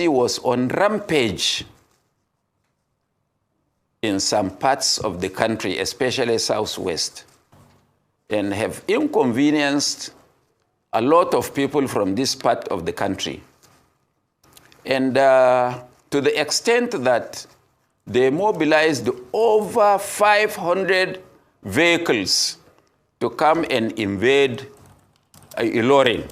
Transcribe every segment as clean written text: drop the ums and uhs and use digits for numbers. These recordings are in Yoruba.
OPC was on rampage in some parts of the country, especially Southwest, and have inconvenienced a lot of people from this part of the country. And to the extent that they mobilized over 500 vehicles to come and invade Ilorin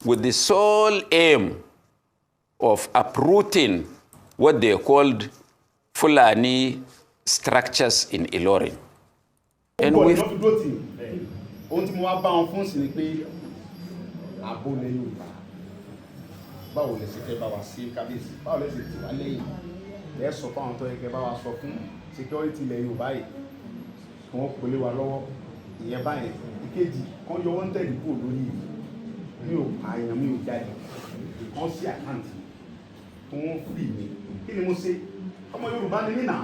with the sole aim of uprooting what they called Fulani structures in Ilorin. And we báwo lẹ ṣe fẹ́ bá wa sí kábíyèsí báwo lẹ ṣe tì wá lẹ́yìn lẹ sọ fáwọn tó yẹ kẹ́ bá wa sọ fún security ilẹ̀ Yorùbá yìí kí wọ́n pèlè wa lọ́wọ́ ìyẹn báyìí ìkejì kan yọ wọ́n tẹ̀lé kúrò lórí mi ò pààyàn mi ò jáde kan sí àkáǹtì kí wọ́n fì mí kí ni mo ṣe ọmọ Yorùbá ni mí náà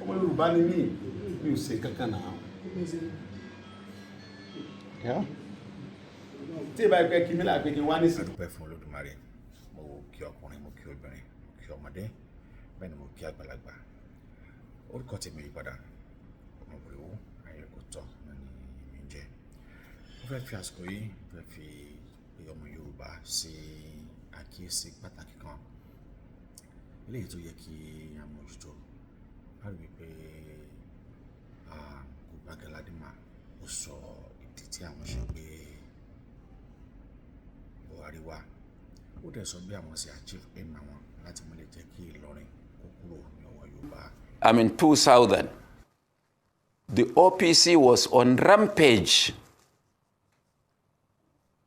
ọmọ Yorùbá ni mí mi ò ṣe kankan náà. tí ìbá ẹgbẹ́ kí mílà pé kí wá ní sí. adúpẹ́ fún Olódùmarè mo kí ọkùnrin mo kí obìnrin mo kí ọmọdé bẹ́ẹ̀ ni mo kí àgbàlagbà orúkọ tèmi yí padà ọmọbìnrin Ayekooto ní mi jẹ́ mo fẹ́ fi àsìkò yìí fẹ́ fi pé ọmọ Yorùbá sí àkíyèsí pàtàkì kan eléyìí tó yẹ kí a mójútó a rí pé Gbogbo Galadima ó sọ ìdí tí àwọn ṣe gbé Buhari wá ó dẹ̀ sọ bí àwọn ṣe achieve aim àwọn láti mú lè jẹ́ kí Ìlọrin kó kúrò ní ọwọ́ Yorùbá. In 2000, the OPC was on rampage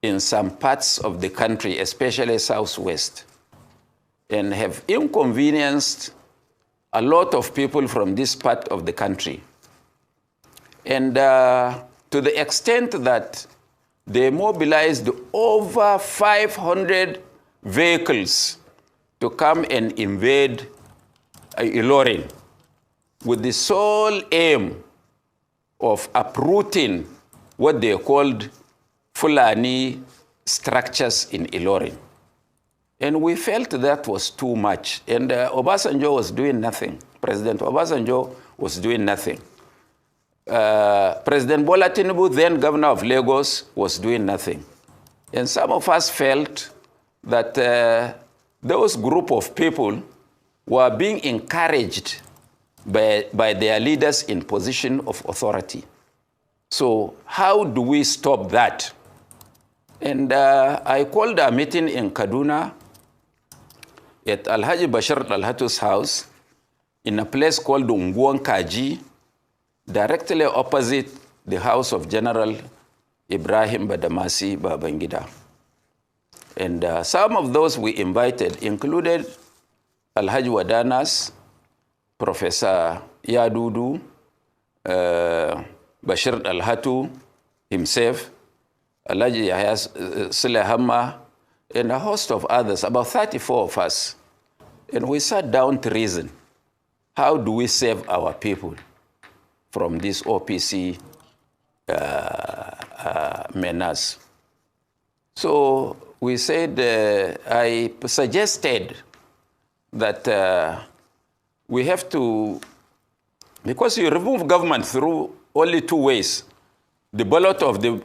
in some parts of the country, especially Southwest, and have inconvenienced a lot of people from this part of the country. And to the extent that they mobilized over 500 vehicles to come and invade Ilorin with the sole aim of uprooting what they called Fulani structures in Ilorin. And we felt that was too much. And Obasanjo was doing nothing. President Obasanjo was doing nothing. President Bola Tinubu, then governor of Lagos, was doing nothing. And some of us felt that those group of people were being encouraged by their leaders in position of authority. So how do we stop that? And I called a meeting in Kaduna at Alhaji Bashir Al-Hatu's house in a place called Unguan Kaji, directly opposite the house of General Ibrahim Badamasi Babangida. And some of those we invited included Alhaji Wadanas, Professor Yadudu, Bashir Al-Hatu himself, Alhaji Yahya Sulehama, and a host of others, about 34 of us. And we sat down to reason, how do we save our people from this OPC menace? So we said, I suggested that we have to, because you remove government through only two ways, the ballot of through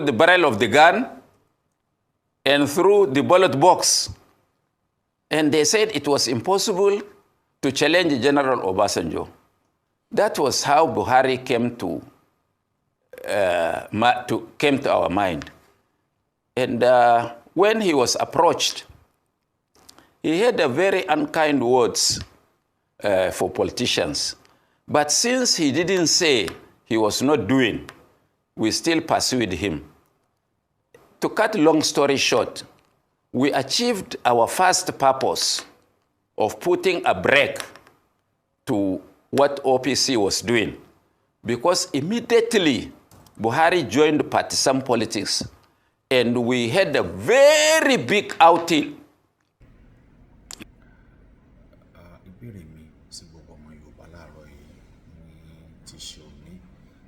the barrel of the gun and through the ballot box. And they said it was impossible to challenge General Obasanjo. That was how Buhari came to our mind. And when he was approached, he had a very unkind words for politicians. But since he didn't say he was not doing, we still pursued him. To cut long story short, we achieved our first purpose of putting a brake to what OPC was doing, because immediately Buhari joined partisan politics, and we had a very big outing. Ìbéèrè mi sí gbogbo ọmọ Yorùbá láàárọ̀ yìí ní ti ṣe òní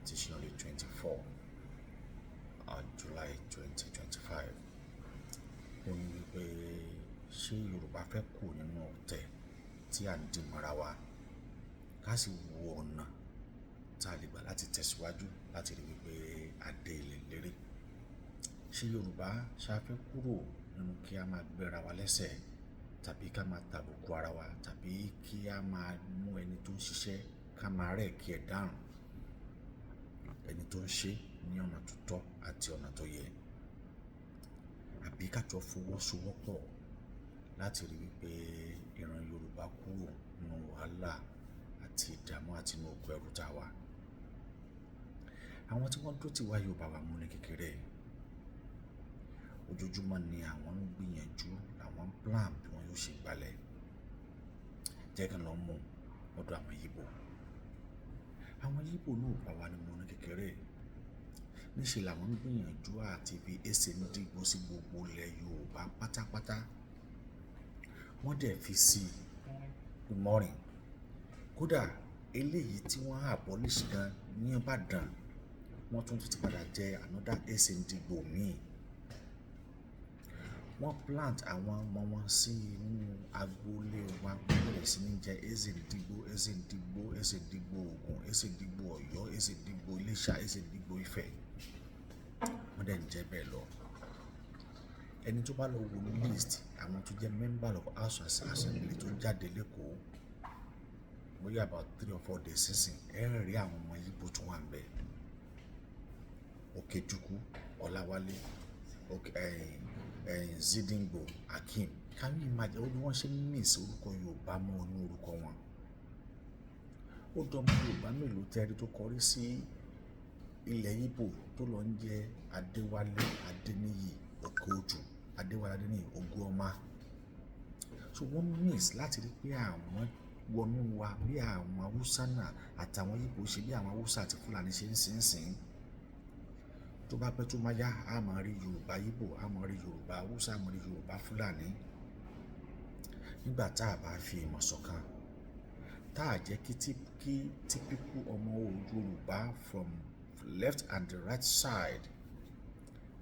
ti ṣe ọdún 24 July 2025 ó ní wípé ṣé Yorùbá fẹ́ kù nínú ọ̀tẹ̀ tí à ń dì mọ́ra wa, ká sì wo ọ̀nà tá a lè gbà láti tẹ̀síwájú láti rí wípé a dé ilẹ̀ lérè. Ṣé Yorùbá ṣá fẹ́ kúrò nínú kí a máa gbéra wa lẹ́sẹ̀, tàbí ká máa tàbùkù ara wa, tàbí kí a máa mú ẹni tó ń ṣiṣẹ́ ká máa rẹ̀ kí ẹ dárùn ẹni tó ń ṣe ní ọ̀nà tó tọ́ àti ọ̀nà tó yẹ, àbí ká jọ fọwọ́sowọ́pọ̀ láti rí wípé ìran Yorùbá kúrò nínú wàhálà àti ìdààmú àti inú oko ẹrú tá a wà. Àwọn tí wọ́n dúró tì wá Yorùbá wa mú ní kékeré, ojoojúmọ́ ni àwọn ń gbìyànjú, làwọn ń plan bí wọn yóò ṣe gbalẹ̀. Jẹ́ kí n lọ mú lọ́dọ̀ àwọn Yíbò. Àwọn Yíbò náà bá wa ní mú ní kékeré, níṣẹ́ làwọn ń gbìyànjú àti fi ẹsẹ̀ ń dìgbò sí gbogbo ilẹ̀ Yorùbá pátápátá. Wọ́n dẹ̀ fi sí ìmọ̀rìn. Kódà eléyìí tí wọ́n abolish gan ní Ìbàdàn, wọ́n tún ti padà jẹ another ẹsẹ̀ ń dìgbò míì. Wọ́n plant àwọn ọmọ wọn sí inú agboolé wọn, bẹ̀rẹ̀ sí ní jẹ Ezendìgbò, Ezendìgbò, Ezendìgbò Ògùn, Ezendìgbò Ọ̀yọ́, Ezendìgbò Iléṣà, Ezendìgbò Ifẹ̀. Wọ́n dẹ̀ ń jẹ́ bẹ́ẹ̀ lọ. Ẹni tó bá lọ wo list àwọn tó jẹ́ member of House Assembly tó jáde lẹ́kọ̀ọ́, bóyá about 3 or 4 days sísìn, ẹ rí àwọn ọmọ Yíbò tó wà ń bẹ̀. Okechukwu, Ọláwálé, Zidingbo, Akim. Can you imagine ó ní wọ́n ṣe miss orúkọ Yorùbá mọ́ ní orúkọ wọn? Ó dọ́mọ Yorùbá mélòó tẹ́rí tó kọrí sí ilẹ̀ Yíbò tó lọ ń jẹ́ Adéwálé Adéníyì Òkòòjù, Adéwálé Adéníyì Ògúọmá. So wọ́n miss láti rí pé àwọn wọnú wa bí àwọn Haúsá náà àtàwọn Yíbò ṣe bí àwọn Haúsá àti Fúlàní ṣe ń sìn. Tó bá pẹ́ tó máa yá, a máa rí Yorùbá Yíbò, a máa rí Yorùbá Haúsá, a máa rí Yorùbá Fúlàní. Nígbà tá a bá fi ìmọ̀ ṣọ̀kan, tá a jẹ́ kí típíkù ọmọ Yorùbá from left and the right side,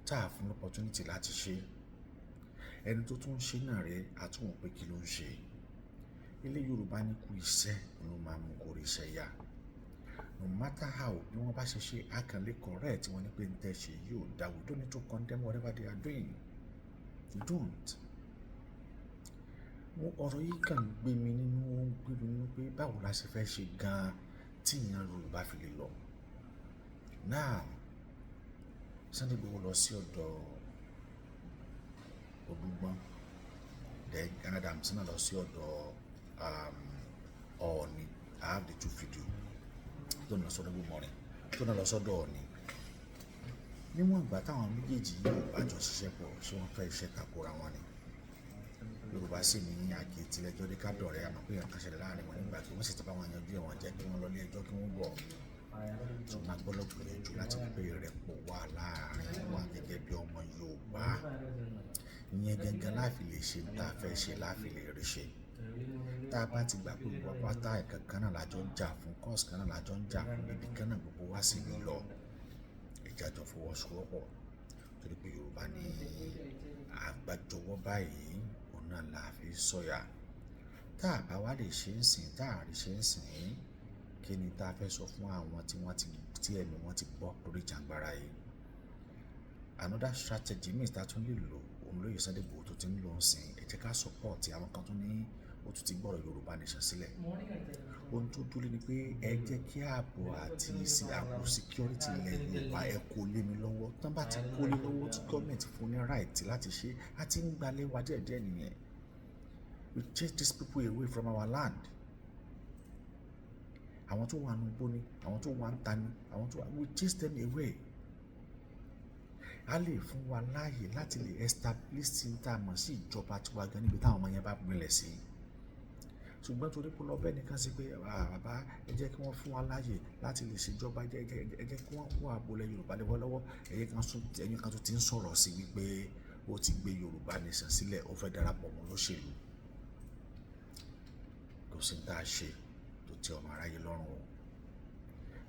tá a fún opportunity láti ṣe. Ẹni tó tún ṣe náà rẹ̀ àtúnwò pé kí ló ń ṣe. Ilé Yorùbá ní kú iṣẹ́ ló máa mú kó rí iṣẹ́ yá. No matter how bí wọ́n bá ṣe a kàn lè correct wọn ní pé ń tẹ́ ṣe yóò dá. We don't need to condemn whatever they are doing. We don't. Ọ̀rọ̀ yìí kàn gbé mi nínú pé báwo la ṣe fẹ́ ṣe gan-an tí ìran Yorùbá fi lè lọ. Now, Sunday Igboho lọ sí ọ̀dọ̀ Olúgbọ́n, then Canada Adams náà lọ sí ọ̀dọ̀ Ọọ̀ni. I have the 2 video tó náà sọ́dọ̀ gbogbo mọ́rin tó náà lọ sọ́dọ̀ Ọọ̀ni. Níwọ̀n ìgbà táwọn méjèèjì yóò bá jọ ṣiṣẹ́ pọ̀, ṣé wọ́n fẹ́ iṣẹ́ takora wọn ni? Yorùbá sì ní àkè tilẹ̀jọ́ dé kádọ̀rẹ́, àmọ́ pé nǹkan ṣẹlẹ̀ láàrin wọn nígbà tí wọ́n sì ti bá wọn yanjú ẹ̀wọ̀n jẹ́ kí wọ́n lọ ilé ẹjọ́ kí wọ́n bọ̀. Tó máa gbọ́dọ̀ gbìyànjú láti pé ìrẹ́pọ̀ wà láàrin wa gẹ́gẹ́ bí ọmọ Yorùbá. Ìyẹn gangan láfi lè ṣe tá a fẹ́ ṣe, láfi lè rí ṣe. Tá a bá ti gbà pé gbogbo pátá ẹ̀kan kan náà lájọ ń jà fún, cause kan náà lájọ ń jà fún, ibi kan náà gbogbo wá sí mi lọ. Ìjà jọ fọwọ́sowọ́pọ̀, torí pé Yorùbá ní àgbájọwọ́ báyìí, òun náà la fi sọ̀yà. Tá a bá wá lè ṣe ń sìn, tá a rí ṣe ń sìn, kí ni tá a fẹ́ sọ fún àwọn tí ẹ̀mí wọn ti bọ́ lórí ìjàngbara yìí? Another strategy means tá a tún lè lò, òun lóye Sunday Igboho tó ti ń lò ń sìn. Ẹ jẹ́ ká support àwọn kan tó ní ó tún ti gbọ́rọ̀ Yorùbá nation sílẹ̀. Ohun tó dúró ni pé ẹ jẹ́ kí ààbò àti ààbò security ilẹ̀ Yorùbá ẹ kó lé mi lọ́wọ́. Tán bá ti kó lé lọ́wọ́ tí gọ́ọ̀mẹ̀ntì fún ní right láti ṣe, a ti ń gbalẹ̀ wa díẹ̀díẹ̀ nìyẹn. We chase these people away from our land. Àwọn tó wà nínú igbó ni, àwọn tó wà ń ta ni, we chase them away. A lè fún wa láàyè láti lè establish tá a mọ̀ sí ìjọba tiwa gan níbi táwọn ọmọ yẹn bá gbilẹ̀ sí. Ṣùgbọ́n torí pé lọ bẹ́ẹ̀ nìkan sí pé bàbá ẹ jẹ́ kí wọ́n fún wa láàyè láti lè ṣèjọba, ẹ jẹ́ kí wọ́n kó ààbò ilẹ̀ Yorùbá lé wọ́n lọ́wọ́. Ẹ̀yin kan tó ti ń sọ̀rọ̀ sí wípé ó ti gbé Yorùbá nation sílẹ̀, ó fẹ́ darapọ̀ mọ́ lóṣèlú. Kò sí ní tá a ṣe tó ti ọmọ aráyé lọ́rùn o.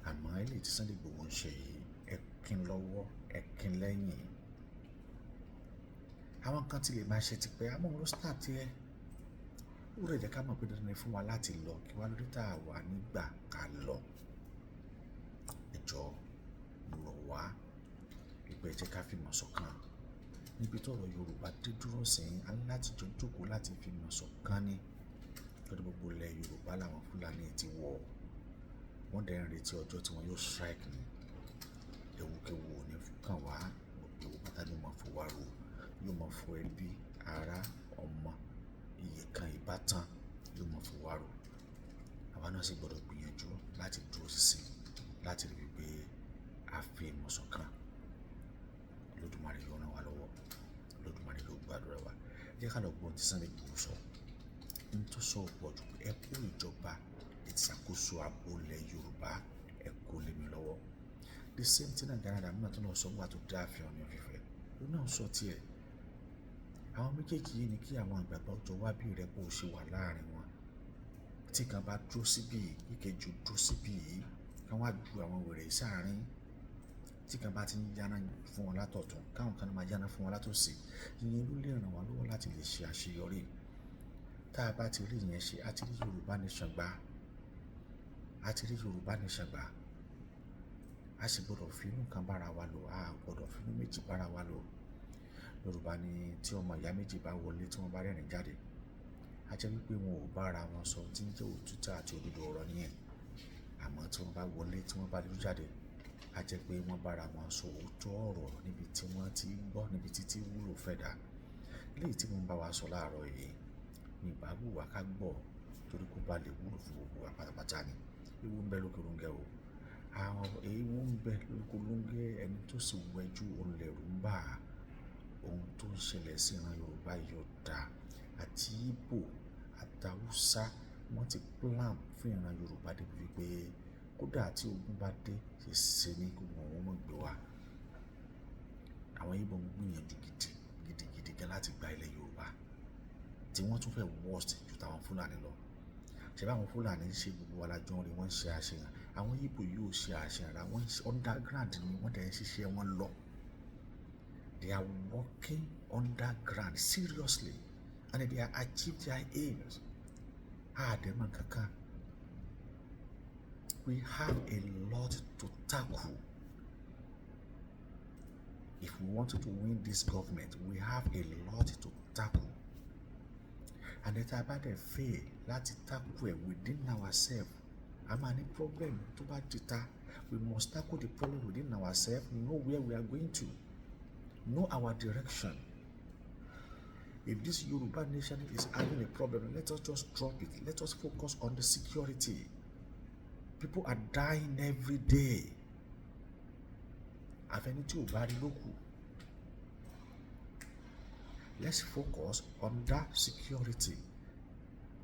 Àmọ́ eléyìí tí Sunday Igboho ń ṣe yìí, ẹ kín lọ́wọ́, ẹ kín lẹ́yìn. àwọn kan ti lè máa ṣe ti pẹ́ àmọ́ òun ló start ẹ̀ ó rẹ̀ jẹ́ ká mọ̀ pé dandan ni fún wa láti lọ kí wá lórí tá a wà nígbà ká lọ ẹjọ́ rọ̀ wá ìpẹ́ jẹ́ ká fi mọ̀ ṣọ̀kan níbi tọ́rọ̀ Yorùbá dé dúró sẹ́yìn á láti jọ jókòó láti fi mọ̀ ṣọ̀kan ní lórí gbogbo ilẹ̀ Yorùbá làwọn Fúlàní ti wọ̀ wọ́n dẹ̀ ń retí ọjọ́ tí wọ́n yóò strike ní ewúkewu ò ní kàn wá gbogbo pátá ni mo fò wá ro yóò mọ̀ fọ ẹbí ará ọmọ iye kan ìbátan yóò mọ̀ fò wá ro àwa náà sì gbọ́dọ̀ gbìyànjú láti dúró sísìn láti rí wípé a fi ìmọ̀ ṣọ̀kan Olódùmarè yóò ràn wá lọ́wọ́ Olódùmarè yóò gbàdúrà wa jẹ́ ká lọ gbọ́n tí Sunday Igboho sọ ń tó sọ pọ̀ jù pé ẹ kó ìjọba ìṣàkóso ààbò ilẹ̀ Yorùbá ẹ kó lé mi lọ́wọ́ the same thing náà Canada mímọ̀ tó náà sọ wà tó dá àfihàn ní ọ̀fífẹ́ ó náà sọ tiẹ̀ àwọn méjèèjì yìí ni kí àwọn àgbààgbà ọjọ́ wá bí ìrẹ́pọ̀ ṣe wà láàrin wọn tí kan bá dúró síbí ìkejì dúró síbí yìí káwọn á ju àwọn wèrè sáàrin tí kan bá ti ń yáná fún wọn látọ̀tún káwọn kan máa yáná fún wọn látòsì ìyẹn ló lè ràn wá lọ́wọ́ láti lè ṣe àṣeyọrí tá a bá ti rí ìyẹn ṣe á ti rí Yorùbá nation gbà á ti rí Yorùbá nation gbà a sì gbọ́dọ̀ fi inú kan bára wa lò a gbọ́dọ̀ fi inú méjì bára wa lò Yorùbá ní tí ọmọ ìyá méjì bá wọlé tí wọ́n bá rẹ́rìn jáde a jẹ́ wípé wọn ò bára wọn sọ tí ń jẹ́ òtítọ́ àti òdodo ọ̀rọ̀ nìyẹn àmọ́ tí wọ́n bá wọlé tí wọ́n bá lójú jáde a jẹ́ pé wọ́n bára wọn sọ òótọ́ ọ̀rọ̀ níbi tí wọ́n ti gbọ́ níbi títí wúlò fẹ́ dá léyìí tí mo ń bá wa sọ láàárọ̀ yìí ní ìbáwò wa ká gbọ́ torí kó bá lè wúlò fún gbogbo wa pátápátá ni ewu ń bẹ lókè lóńgẹ o àwọn ewu ń bẹ lóko lóńgẹ ẹni tó sì wẹjú olẹrù ń bà á ohun tó ń ṣẹlẹ̀ sí ìran Yorùbá yóò dá àti Ìgbò àtàwùsá wọ́n ti plan fún ìran Yorùbá débi wípé kódà tí ogun bá dé ṣe ní gbogbo wọn mọ̀ gbé wa àwọn Ìgbò ń gbìyànjú gidigidi gan láti gba ilẹ̀ Yorùbá tí wọ́n tún fẹ́ worst ju tàwọn Fúlàní lọ ṣe báwọn Fúlàní ń ṣe gbogbo alájọ́ rí wọ́n ń ṣe àṣeyàn àwọn Ìgbò yóò ṣe àṣeyàn àwọn underground ni wọ́n dẹ̀ ń ṣiṣẹ́ wọn lọ they are working underground seriously and they are achieve their aims àdèmọ̀ kankan we have a lot to tackle if we wanted to win this government we have a lot to tackle and that about the fail láti tackle it within ourselves a máa ní problem tó bá dìta we must tackle the problem within ourselves know where we are going to know our direction if this Yoruba nation is having a problem let us just drop it let us focus on the security people are dying every day àfẹni tí ò bá rí lókù let's focus on that security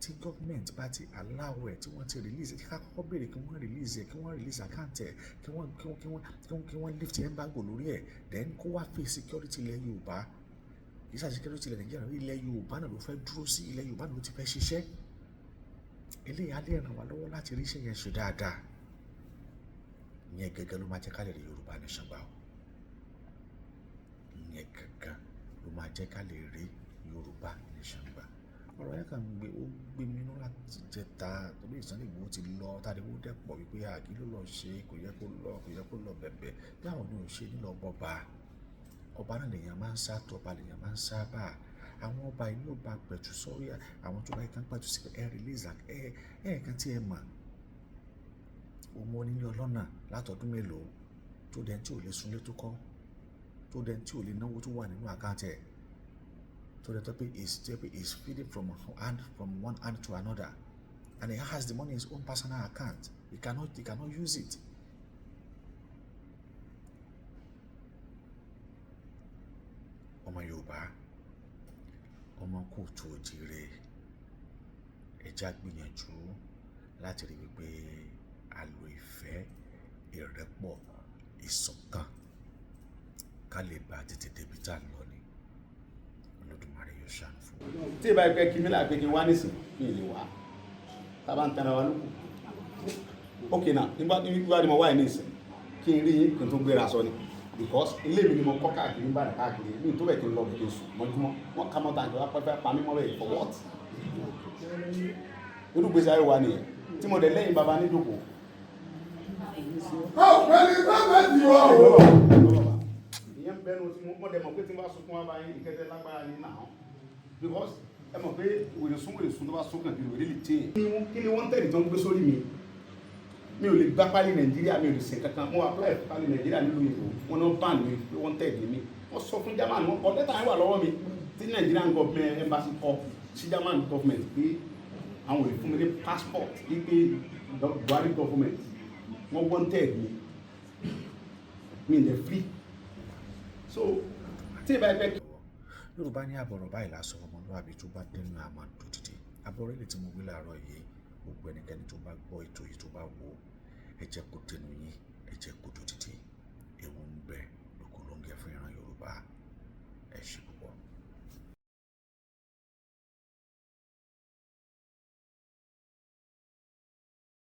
tí government bá ti allow ẹ tí wọ́n ti release ká kọ́kọ́ béèrè kí wọ́n release ẹ kí wọ́n release account ẹ kí wọ́n lift embargo lórí ẹ then kó wá fi security ilẹ̀ Yorùbá kì í ṣe security ilẹ̀ Nàìjíríà ilẹ̀ Yorùbá náà ló fẹ́ dúró sí ilẹ̀ Yorùbá náà ló ti fẹ́ ṣiṣẹ́ eléyìí á lè ràn wá lọ́wọ́ láti rí iṣẹ́ yẹn ṣe dáadáa ìyẹn gẹ́gẹ́ ló máa jẹ́ ká lè rí Yorùbá nation gbà ó ìyẹn gẹ́gẹ́ ló máa jẹ́ ká lè rí Yorùbá nation gbà ọ̀rọ̀ yẹn kàn gbé ó gbé mi nínú láti jẹta torí Sunday Igboho ti lọ tàdéwó dẹ́pọ̀ wípé àkí ló lọ ṣe kò yẹ kó lọ bẹ̀bẹ̀ bí àwọn ní ò ṣe nílò bọ́ba ọba náà lèèyàn máa ń sá tó ọba lèèyàn máa ń sábà àwọn ọba yìí ló bá pẹ̀tù sórí àwọn tó bá yẹ kán pẹ̀tù sí ẹ release ẹ kan tí ẹ mọ̀ ọmọ onílé ọlọ́nà látọdún mélòó tó dẹ̀ tí ò lè sunlé tó kọ́ tó dẹ̀ tí ò lè náwó tó wà nínú àkáǹtì ẹ̀ so the topic is feeding from one hand to another and he has the money in his own personal account he cannot use it ọmọ Yorùbá ọmọ kóòtù òjìrè ẹjá gbìyànjú láti rí wípé a lo ìfẹ́ ìrẹ́pọ̀ ìṣọ̀kan ká lè bá tètè débi tá a lọ ni Olódùmarè yóò ṣàánú fún wa. tí ìbá ìpẹ́ kí mi là pé kí n wá nísìn kí n lè wá tá a bá ń tẹnra wa lókù ok náà nígbà tí mo wá ní ìsìn kí n rí yín kí n tó gbéra sọ ni because ilé mi ni mo kọ́ káàkiri ń bàdàn káàkiri ní tó bẹ̀ kí n lọ bẹ̀ sùn mọ́júmọ́ wọ́n ká mọ́ta ìjọba pẹ́pẹ́ pa mímọ́ bẹ́ẹ̀ for what? irú gbèsè ayé wa nìyẹn tí mo dẹ̀ lẹ́yìn baba níjòkó. ìyẹn bẹnu tí mo dẹ̀ mọ̀ pé tí n bá sunkún wá báyìí ìkẹtẹ lágbára ní náà because ẹ mọ̀ pé wèrè sún tó bá sún kàn kiri wèrè lè tẹ̀. kí ni wọ́n tẹ̀lé tó ń gbé sórí mi ò lè gbá pálí nàìjíríà mi ò lè sìn kankan mo apply pálí nàìjíríà nílùú ìbò wọn náà ban mi pé wọ́n tẹ̀lé mi wọ́n sọ fún german wọn kọ́ lẹ́tà yẹn wà lọ́wọ́ mi tí Nigerian government embassy kọ sí german government pé àwọn ò lè fún mi ní passport wípé Buhari government wọ́n tẹ̀lé mi in the free so tí ìbá ẹgbẹ́. Yorùbá ní àbọ̀rọ̀ báyìí lásán ọmọlúwàbí tó bá dẹnu àmà tó dìde àbọ̀rọ̀ ilé tí mo wí láàárọ̀ yìí gbogbo ẹnikẹ́ni tó bá gbọ́ ètò yìí tó bá wò ẹ jẹ́ kó tẹnu yín ẹ jẹ́ kó